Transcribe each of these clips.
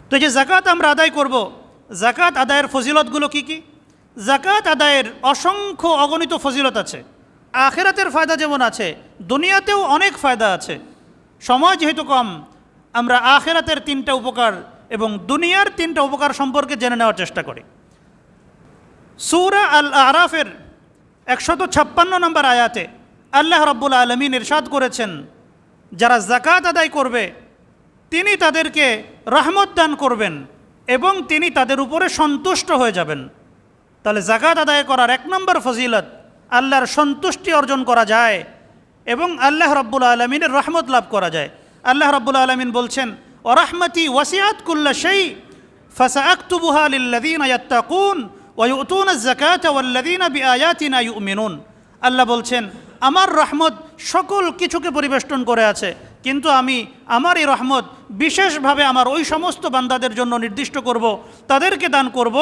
তো এই যে জাকাত আমরা আদায় করব, জাকাত আদায়ের ফজিলতগুলো কি কি? জাকাত আদায়ের অসংখ্য অগণিত ফজিলত আছে। আখিরাতের ফায়দা যেমন আছে, দুনিয়াতেও অনেক ফায়দা আছে। সময় যেহেতু কম, আমরা আখিরাতের 3টা উপকার এবং দুনিয়ার 3টা উপকার সম্পর্কে জেনে নেওয়ার চেষ্টা করি। সূরা আল আরাফের 156 নম্বর আয়াতে আল্লাহ রাব্বুল আলামিন ইরশাদ করেছেন, যারা জাকাত আদায় করবে তিনি তাদেরকে রহমত দান করবেন এবং তিনি তাদের উপরে সন্তুষ্ট হয়ে যাবেন। তাহলে জাকাত আদায় করার 1 নম্বর ফজিলত, আল্লাহর সন্তুষ্টি অর্জন করা যায় এবং আল্লাহ রাব্বুল আলামিনের রহমত লাভ করা যায়। আল্লাহ রাব্বুল আলামিন বলছেন, ওয়ারাহমাতি ওয়াসিআত কুল্লা শাই ফাসাআকতুবুহা লিল্লাযীনা ইয়াত্তাকুন ওয়া ইউতুনাজ যাকাতা ওয়াল্লাযীনা বিআয়াতিনা ইউমিনুন। আল্লাহ বলছেন, আমার রহমত সকল কিছুকে পরিবেষ্টন করে আছে, কিন্তু আমি আমার এই রহমত বিশেষভাবে আমার ওই সমস্ত বান্দাদের জন্য নির্দিষ্ট করব, তাদেরকে দান করব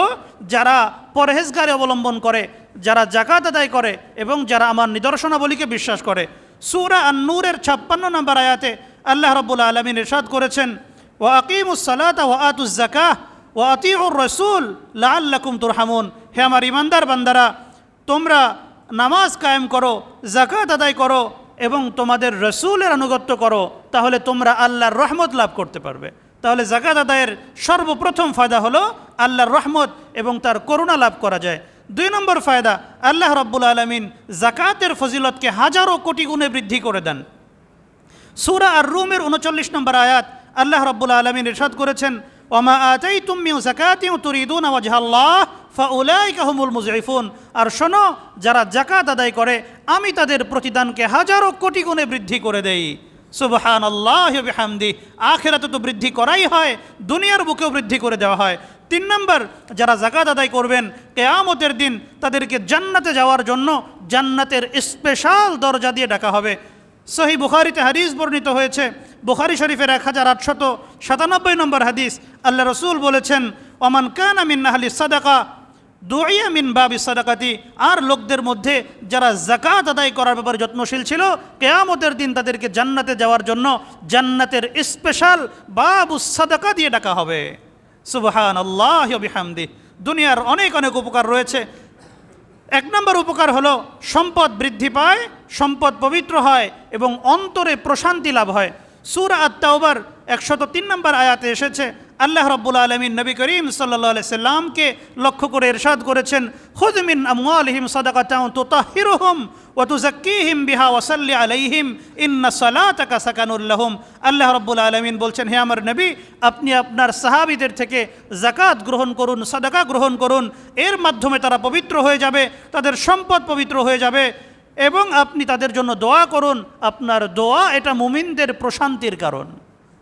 যারা পরহেজগারি অবলম্বন করে, যারা জাকাত আদায় করে এবং যারা আমার নিদর্শনাবলীকে বিশ্বাস করে। সূরা আন-নূরের 56 নম্বর আয়াতে আল্লাহ রাব্বুল আলামিন ইরশাদ করেছেন, ওয়া আকিমুস সালাতা ওয়া আতুজ যাকাহ ওয়া আতিউর রাসূল লাআল্লাকুম তুরহামুন। হে আমার ঈমানদার বান্দারা, তোমরা নামাজ কায়েম করো, জাকাত আদায় করো এবং তোমাদের রসুলের আনুগত্য করো, তাহলে তোমরা আল্লাহর রহমত লাভ করতে পারবে। তাহলে জাকাত আদায়ের সর্বপ্রথম ফায়দা হলো আল্লাহর রহমত এবং তার করুণা লাভ করা যায়। 2 নম্বর ফায়দা, আল্লাহ রাব্বুল আলামিন জাকাতের ফজিলতকে হাজারো কোটি গুণে বৃদ্ধি করে দেন। সূরা আর-রুমের 39 নম্বর আয়াত আল্লাহ রাব্বুল আলামিন ইরশাদ করেছেন, ওয়ামা আতাইতুম মিন যাকাতিন তুরিদুনা ওয়াজহাল্লাহ ফাউলাইকা হুমুল মুযইফুন। আর শোনো, যারা জাকাত আদায় করে আমি তাদের প্রতিদানকে হাজারো কোটি গুণে বৃদ্ধি করে দেই। সুবহানাল্লাহি ওয়া বিহামদিহি। আখিরাতে তো বৃদ্ধি করাই হয়, দুনিয়ার বুকেও বৃদ্ধি করে দেওয়া হয়। 3 নম্বর, যারা জাকাত আদায় করবেন কিয়ামতের দিন তাদেরকে জান্নাতে যাওয়ার জন্য জান্নাতের স্পেশাল দরজা দিয়ে ডাকা হবে। সহিহ বুখারীতে হাদিস বর্ণিত হয়েছে, বুখারী শরীফের 1897 নম্বর হাদিস, আল্লাহ রসুল বলেছেন, ওমান কানা মিন আহলি সাদাকা দুইয়া মিন বাবি সাদাকাতি। আর লোকদের মধ্যে যারা জাকাত আদায় করার ব্যাপারে যত্নশীল ছিল, কিয়ামতের দিন তাদেরকে জান্নাতে যাওয়ার জন্য জান্নাতের স্পেশাল বাবুস সাদাকা দিয়ে ডাকা হবে। সুবহানাল্লাহি ওয়া বিহামদিহি। দুনিয়ার অনেক অনেক উপকার রয়েছে। 1 নম্বর উপকার হলো সম্পদ বৃদ্ধি পায়, সম্পদ পবিত্র হয় এবং অন্তরে প্রশান্তি লাভ হয়। সূরা আত-তাওবার 103 নম্বর আয়াতে এসেছে, আল্লাহ রাব্বুল আলামিন নবী করিম সাল্লাল্লাহু আলাইহি সাল্লামকে লক্ষ্য করে ইরশাদ করেছেন, খুয মিন আমওয়ালিহিম সাদাকাতান তুতাহহিরুহুম ওয়া তুযাক্কিহিম বিহা ওয়া সাল্লি আলাইহিম ইন্না সালাতাকা সাকানুল লাহুম। আল্লাহ রাব্বুল আলামিন বলছেন, হে আমার নবী, আপনি আপনার সাহাবীদের থেকে যাকাত গ্রহণ করুন, সাদাকা গ্রহণ করুন, এর মাধ্যমে তারা পবিত্র হয়ে যাবে, তাদের সম্পদ পবিত্র হয়ে যাবে এবং আপনি তাদের জন্য দোয়া করুন। আপনার দোয়া এটা মুমিনদের প্রশান্তির কারণ।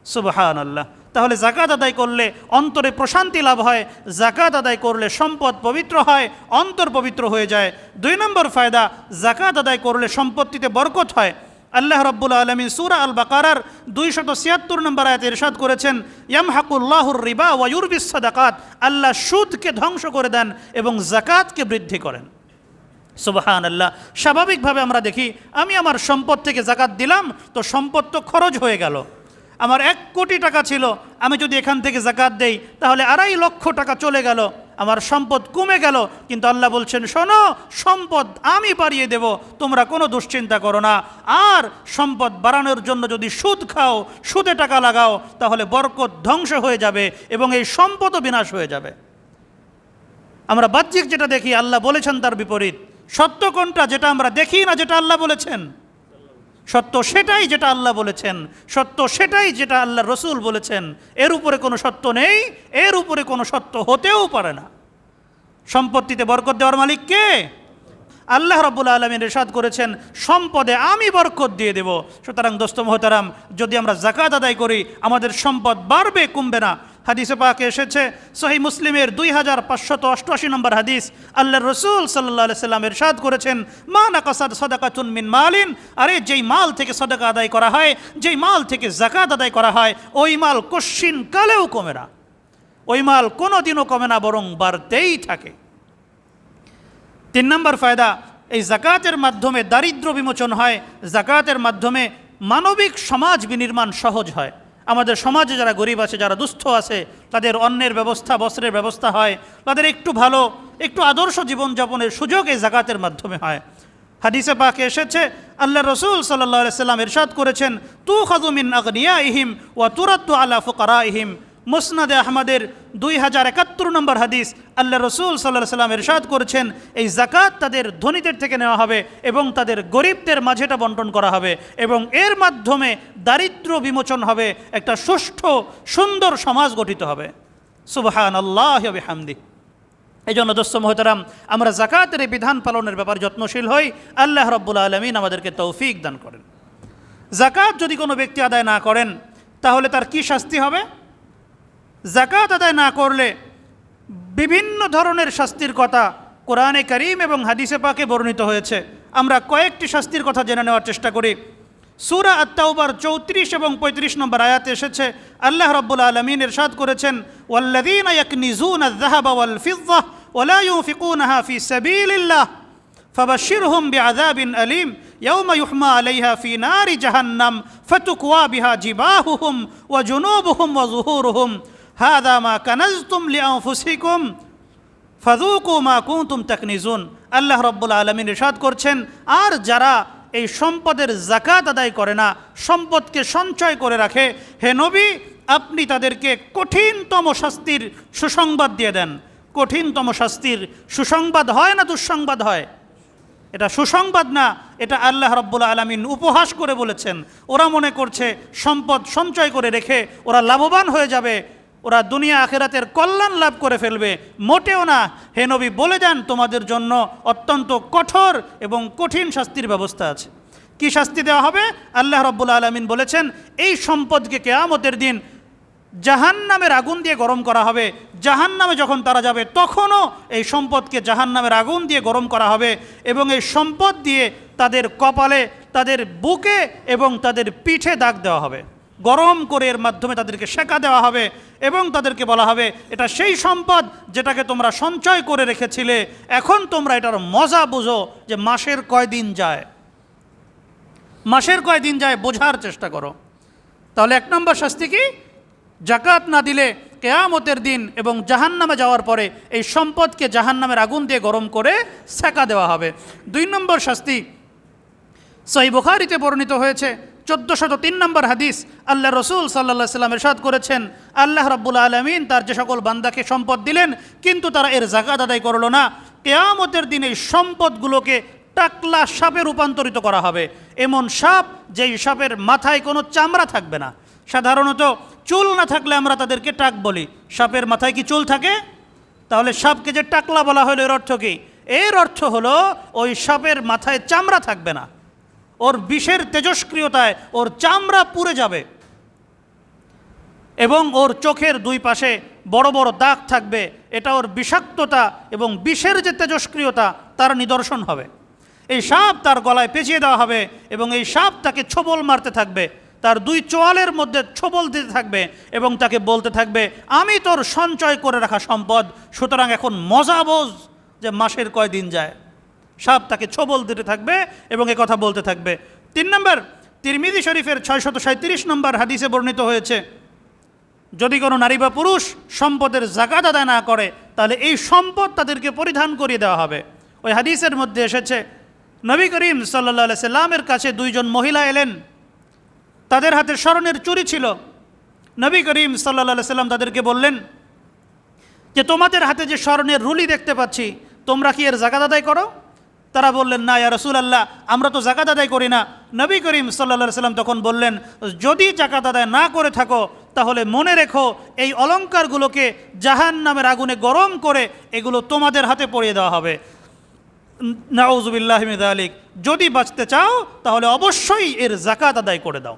সুবহানাল্লাহ। তাহলে জাকাত আদায় করলে অন্তরে প্রশান্তি লাভ হয়, জাকাত আদায় করলে সম্পদ পবিত্র হয়, অন্তর পবিত্র হয়ে যায়। 2 নম্বর ফায়দা, জাকাত আদায় করলে সম্পত্তিতে বরকত হয়। আল্লাহ রাব্বুল আলামিন সূরা আল বাকারার 276 নম্বর আয়াতে ইরশাদ করেছেন, ইয়ামহাকুল্লাহুর রিবা ওয়া ইউরবিস সাদাকাত। আল্লাহ সুদকে ধ্বংস করে দেন এবং জাকাতকে বৃদ্ধি করেন। সুবহানাল্লাহ। স্বাভাবিকভাবে আমরা দেখি, আমি আমার সম্পদ থেকে জাকাত দিলাম তো সম্পদ তো খরচ হয়ে গেল। আমার 1 কোটি টাকা ছিল, আমি যদি এখান থেকে জাকাত দেই তাহলে 2.5 লক্ষ টাকা চলে গেল, আমার সম্পদ কমে গেল। কিন্তু আল্লাহ বলছেন, শোনো, সম্পদ আমি বাড়িয়ে দেব, তোমরা কোনো দুশ্চিন্তা করো না। আর সম্পদ বাড়ানোর জন্য যদি সুদ খাও, সুদে টাকা লাগাও, তাহলে বরকত ধ্বংস হয়ে যাবে এবং এই সম্পদও বিনাশ হয়ে যাবে। আমরা বাহ্যিক যেটা দেখি, আল্লাহ বলেছেন তার বিপরীত। সত্য কোনটা? যেটা আমরা দেখি না, যেটা আল্লাহ বলেছেন। সত্য সেটাই যেটা আল্লাহ বলেছেন, সত্য সেটাই যেটা আল্লাহ রসুল বলেছেন। এর উপরে কোনো সত্য নেই, এর উপরে কোনো সত্য হতেও পারে না। সম্পত্তিতে বরকত দেওয়ার মালিক কে? আল্লাহ রাব্বুল আলামিন ইরশাদ করেছেন, সম্পদে আমি বরকত দিয়ে দেব। সুতরাং দোস্ত মোহতারাম, যদি আমরা যাকাত আদায় করি আমাদের সম্পদ বাড়বে, কমবে না। হাদিসে পাকে এসেছে, সহিহ মুসলিমের 2588 নম্বর হাদিস, আল্লাহর রসুল সাল্লাল্লাহু আলাইহি সাল্লাম ইরশাদ করেছেন, মা নাকাসাত সাদাকাতুন মিন মালিন। আরে যেই মাল থেকে সাদাকা আদায় করা হয়, যেই মাল থেকে যাকাত আদায় করা হয়, ওই মাল কশ্চিন কালেও কমে না, ওই মাল কোনোদিনও কমে না, বরং বাড়তেই থাকে। 3 নম্বর ফায়দা, এই যাকাতের মাধ্যমে দারিদ্র্য বিমোচন হয়, যাকাতের মাধ্যমে মানবিক সমাজ বিনির্মাণ সহজ হয়। আমাদের সমাজে যারা গরিব আছে, যারা দুস্থ আছে, তাদের অন্নের ব্যবস্থা, বস্ত্রের ব্যবস্থা হয়, তাদের একটু ভালো, একটু আদর্শ জীবনযাপনের সুযোগ এই যাকাতের মাধ্যমে হয়। হাদিসে পাকে এসেছে, আল্লাহ রসুল সাল্লাল্লাহু আলাইহি সাল্লাম ইরশাদ করেছেন, তুখাযু মিন আগনিয়াইহিম ওয়া তুরাদ্দু আলা ফুকারাইহিম। মুসনাদে আহমদের 2071 নম্বর হাদিস, আল্লাহ রসুল সাল্লাল্লাহু আলাইহি সাল্লাম ইরশাদ করেছেন, এই যাকাত তাদের ধনীদের থেকে নেওয়া হবে এবং তাদের গরিবদের মাঝেটা বন্টন করা হবে এবং এর মাধ্যমে দারিদ্র্য বিমোচন হবে, একটা সুষ্ঠু সুন্দর সমাজ গঠিত হবে। সুবহানাল্লাহি ওয়া বিহামদিহি। এই জন্য দোস্ত মোহতারাম, আমরা যাকাতের এই বিধান পালনের ব্যাপারে যত্নশীল হই। আল্লাহ রাব্বুল আলামিন আমাদেরকে তৌফিক দান করেন। যাকাত যদি কোনো ব্যক্তি আদায় না করেন তাহলে তার কি শাস্তি হবে? যাকাত আদায় না করলে বিভিন্ন ধরনের শাস্তির কথা কোরআনে কারীম এবং হাদিসে পাকে বর্ণিত হয়েছে। আমরা কয়েকটি শাস্তির কথা জেনে নেওয়ার চেষ্টা করি। সূরা আত-তাওবার 34 এবং 35 নম্বর আয়াতে এসেছে, আল্লাহ রাব্বুল আলামিন ইরশাদ করেছেন, ওয়াল্লাযীনা ইয়াকনিজুনা আয-যাহাবা ওয়াল ফিদ্দা ওয়া লা ইউনফিকুনাহা ফি সাবিলিল্লাহ ফাবাশশিরহুম বিআযাবিন আলীম ইয়াওমা ইউহমা আলাইহা ফি নারি জাহান্নাম ফাতুকওয়া বিহা জিবাহুহুম ওয়া জুনুবুহুম ওয়া যুহুরুহুম হাযা মা কানাজতুম লিআনফুসিকুম ফাযুকু মা কুনতুম তাকনিজুন। আল্লাহ রাব্বুল আলামিন ইরশাদ করছেন, আর যারা এই সম্পদের যাকাত আদায় করে না, সম্পদকে সঞ্চয় করে রাখে, হে নবী আপনি তাদেরকে কঠিনতম শাস্তির সুসংবাদ দিয়ে দেন। কঠিনতম শাস্তির সুসংবাদ হয় না দুঃসংবাদ হয়? এটা সুসংবাদ না, এটা আল্লাহ রাব্বুল আলামিন উপহাস করে বলেছেন। ওরা মনে করছে সম্পদ সঞ্চয় করে রেখে ওরা লাভবান হয়ে যাবে, ওরা দুনিয়া আখিরাতের কল্যাণ লাভ করে ফেলবে। মোটেও না। হে নবী বলে দেন, তোমাদের জন্য অত্যন্ত কঠোর এবং কঠিন শাস্তির ব্যবস্থা আছে। কি শাস্তি দেওয়া হবে? আল্লাহ রাব্বুল আলামিন বলেছেন, এই সম্পদকে কিয়ামতের দিন জাহান্নামের আগুন দিয়ে গরম করা হবে। জাহান্নামে যখন তারা যাবে তখনও এই সম্পদকে জাহান্নামের আগুন দিয়ে গরম করা হবে এবং এই সম্পদ দিয়ে তাদের কপালে, তাদের বুকে এবং তাদের পিঠে দাগ দেওয়া হবে। গরম করে এর মাধ্যমে তাদেরকে সেকা দেওয়া হবে এবং তাদেরকে বলা হবে, এটা সেই সম্পদ যেটাকে তোমরা সঞ্চয় করে রেখেছিলে, এখন তোমরা এটার মজা বুঝো যে মাসের কয়দিন যায়, মাসের কয়দিন যায় বোঝার চেষ্টা করো। তাহলে এক নম্বর শাস্তি কি? যাকাত না দিলে কিয়ামতের দিন এবং জাহান্নামে যাওয়ার পরে এই সম্পদকে জাহান্নামের আগুন দিয়ে গরম করে সেকা দেওয়া হবে। 2 নম্বর শাস্তি, সহিহ বুখারীতে বর্ণিত হয়েছে 1403 নম্বর হাদিস, আল্লাহ রসুল সাল্লাল্লাহু আলাইহি সাল্লাম ইরশাদ করেছেন, আল্লাহ রাব্বুল আলামিন তার যে সকল বান্দাকে সম্পদ দিলেন কিন্তু তারা এর যাকাত আদায় করলো না, কিয়ামতের দিন এই সম্পদগুলোকে টাকলা সাপে রূপান্তরিত করা হবে। এমন সাপ যেই সাপের মাথায় কোনো চামড়া থাকবে না। সাধারণত চুল না থাকলে আমরা তাদেরকে টাক বলি। সাপের মাথায় কি চুল থাকে? তাহলে সাপকে যে টাকলা বলা হলো এর অর্থ কি? এর অর্থ হলো ওই সাপের মাথায় চামড়া থাকবে না, ওর বিষের তেজস্ক্রিয়তায় ওর চামড়া পুড়ে যাবে এবং ওর চোখের 2 পাশে বড় বড় দাগ থাকবে। এটা ওর বিষাক্ততা এবং বিষের যে তেজস্ক্রিয়তা তার নিদর্শন হবে। এই সাপ তার গলায় পেঁচিয়ে দেওয়া হবে এবং এই সাপ তাকে ছোবল মারতে থাকবে, তার 2 চোয়ালের মধ্যে ছোবল দিতে থাকবে এবং তাকে বলতে থাকবে, আমি তোর সঞ্চয় করে রাখা সম্পদ, সুতরাং এখন মজা বোঝ যে মাসের কয়দিন যায়। সাপ তাকে ছোবল দিতে থাকবে এবং এ কথা বলতে থাকবে। 3 নম্বর, তিরমিজি শরীফের 637 নম্বর হাদিসে বর্ণিত হয়েছে, যদি কোনো নারী বা পুরুষ সম্পদের যাকাত আদায় না করে তাহলে এই সম্পদ তাদেরকে পরিধান করিয়ে দেওয়া হবে। ওই হাদিসের মধ্যে এসেছে, নবী করিম সাল্লাল্লাহু আলাইহি সাল্লামের কাছে 2 জন মহিলা এলেন, তাদের হাতে স্বর্ণের চুড়ি ছিল। নবী করিম সাল্লাল্লাহু আলাইহি সাল্লাম তাদেরকে বললেন যে, তোমাদের হাতে যে স্বর্ণের রুলি দেখতে পাচ্ছি, তোমরা কি এর যাকাত আদায় করো? তারা বললেন, না ইয়া রাসূলুল্লাহ, আমরা তো যাকাত আদায় করি না। নবী করিম সাল্লাল্লাহু আলাইহি সাল্লাম তখন বললেন, যদি যাকাত আদায় না করে থাকো তাহলে মনে রেখো এই অলংকারগুলোকে জাহান্নামের আগুনে গরম করে এগুলো তোমাদের হাতে পরিয়ে দেওয়া হবে। নাউযুবিল্লাহি মিন যালিক। যদি বাঁচতে চাও তাহলে অবশ্যই এর যাকাত আদায় করে দাও।